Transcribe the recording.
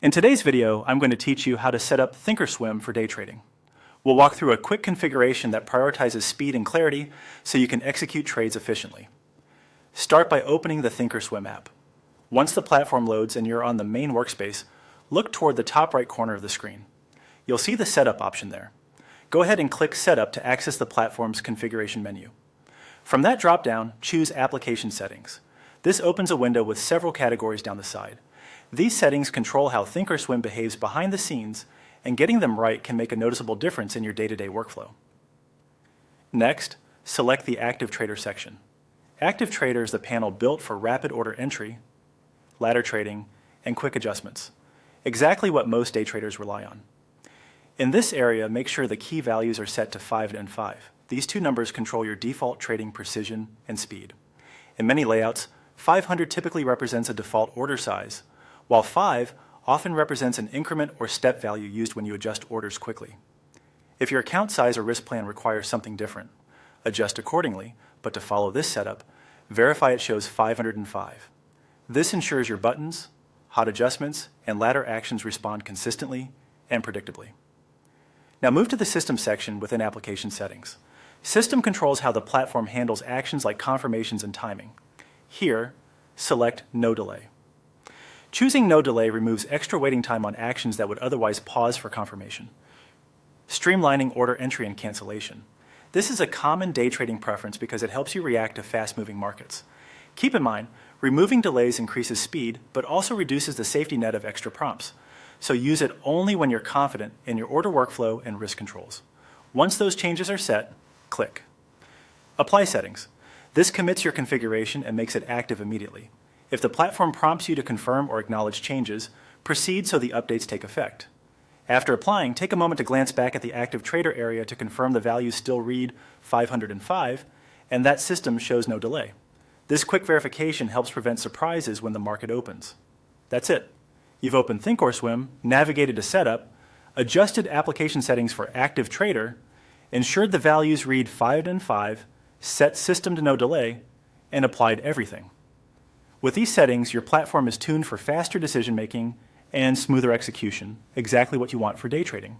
In today's video, I'm going to teach you how to set up Thinkorswim for day trading. We'll walk through a quick configuration that prioritizes speed and clarity so you can execute trades efficiently. Start by opening the Thinkorswim app. Once the platform loads and you're on the main workspace, look toward the top right corner of the screen. You'll see the Setup option there. Go ahead and click Setup to access the platform's configuration menu. From that drop-down, choose Application Settings. This opens a window with several categories down the side. These settings control how Thinkorswim behaves behind the scenes, and getting them right can make a noticeable difference in your day-to-day workflow. Next, select the Active Trader section. Active Trader is the panel built for rapid order entry, ladder trading, and quick adjustments, exactly what most day traders rely on. In this area, make sure the key values are set to 5 and 5. These two numbers control your default trading precision and speed. In many layouts, 500 typically represents a default order size, while 5 often represents an increment or step value used when you adjust orders quickly. If your account size or risk plan requires something different, adjust accordingly, but to follow this setup, verify it shows 505. This ensures your buttons, hot adjustments, and ladder actions respond consistently and predictably. Now move to the System section within Application Settings. System controls how the platform handles actions like confirmations and timing. Here, select No Delay. Choosing No Delay removes extra waiting time on actions that would otherwise pause for confirmation. Streamlining order entry and cancellation. This is a common day trading preference because it helps you react to fast-moving markets. Keep in mind, removing delays increases speed, but also reduces the safety net of extra prompts. So use it only when you're confident in your order workflow and risk controls. Once those changes are set, click. Apply Settings. This commits your configuration and makes it active immediately. If the platform prompts you to confirm or acknowledge changes, proceed so the updates take effect. After applying, take a moment to glance back at the Active Trader area to confirm the values still read 505 and that system shows no delay. This quick verification helps prevent surprises when the market opens. That's it. You've opened Thinkorswim, navigated to Setup, adjusted application settings for Active Trader, ensured the values read 5 and 5, set system to no delay, and applied everything. With these settings, your platform is tuned for faster decision-making and smoother execution, exactly what you want for day trading.